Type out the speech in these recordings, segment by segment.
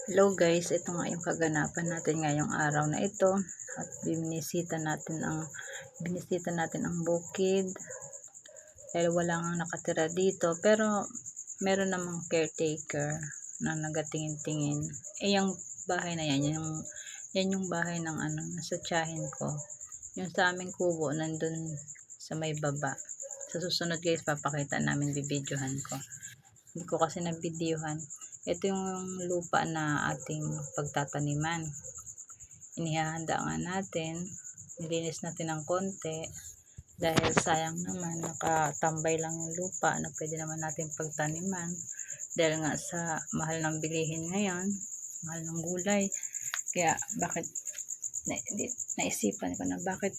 Hello guys, ito nga yung kaganapan natin ngayong araw na ito at binisita natin ang bukid dahil wala nga nakatira dito, pero meron namang caretaker na nagatingin-tingin. Yung bahay na yan yung bahay ng nasa tiyahin ko. Yung sa aming kubo nandun sa may baba. Sa susunod guys, papakita namin, bibidyohan ko. Hindi ko kasi nabidyohan. Ito yung lupa na ating pagtataniman. Inihahanda nga natin. Nilinis natin ng konti. Dahil sayang naman, nakatambay lang yung lupa na pwede naman natin pagtaniman. Dahil nga sa mahal ng bilihin ngayon, mahal ng gulay. Kaya bakit naisipan ko na bakit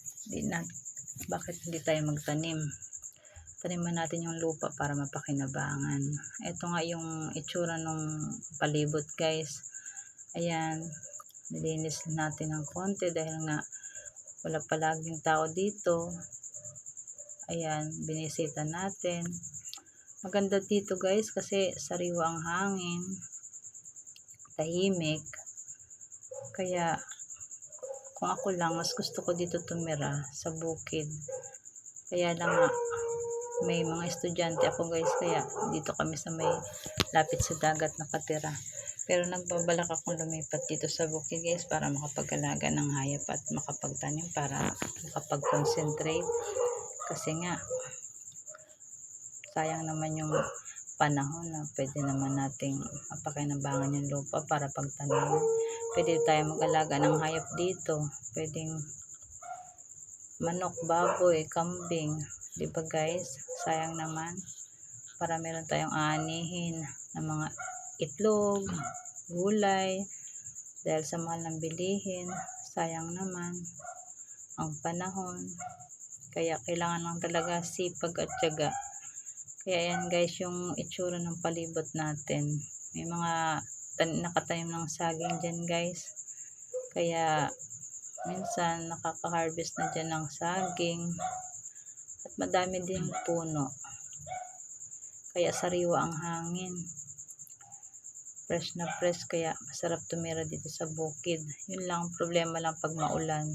hindi tayo magtanim. Taniman natin yung lupa para mapakinabangan. Ito nga yung itsura ng palibot guys. Ayan, nilinis natin ng konti dahil nga wala palaging tao dito. Ayan, binisita natin. Maganda dito guys kasi sariwa ang hangin, tahimik. Kaya kung ako lang, mas gusto ko dito tumira sa bukid. Kaya lang nga, may mga estudyante ako guys, kaya dito kami sa may lapit sa dagat nakatira. Pero nagbabalak akong lumipat dito sa bukid guys para makapag-alaga ng hayop at makapagtanim, para makapag-concentrate. Kasi nga sayang naman yung panahon na pwede naman nating mapakinabangan yung lupa para pagtanim. Pwede tayo mag-alaga ng hayop dito. Pwedeng manok, baboy, kambing. Diba guys? Sayang naman. Para meron tayong aanihin ng mga itlog, gulay. Dahil sa mahal ng bilihin, sayang naman ang panahon. Kaya kailangan lang talaga sipag at tiyaga. Kaya yan guys yung itsura ng palibot natin. May mga nakatanim ng saging dyan guys. Kaya minsan nakaka-harvest na dyan ng saging. At madami din puno. Kaya sariwa ang hangin. Fresh na fresh, kaya masarap tumira dito sa bukid. Yun lang, problema lang pag maulan.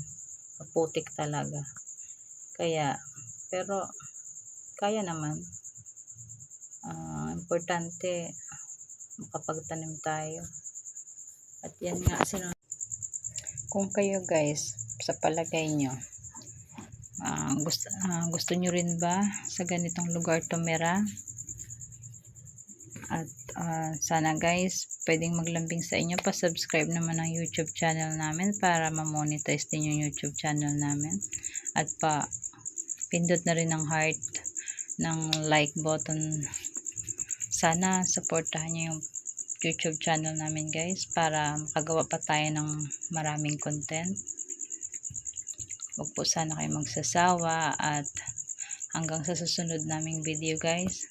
Maputik talaga. Kaya, pero kaya naman. Importante makapagtanim tayo. At yan nga, kung kayo guys, sa palagay nyo, gusto nyo rin ba sa ganitong lugar tumira? At sana guys, pwedeng maglambing sa inyo, pa-subscribe naman ang YouTube channel namin para ma-monetize din yung YouTube channel namin. At pindot na rin ng heart, ng like button. Sana supportahan nyo yung YouTube channel namin guys para makagawa pa tayo ng maraming content. Huwag po sana kayo magsasawa at hanggang sa susunod naming video guys.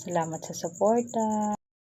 Salamat sa suporta.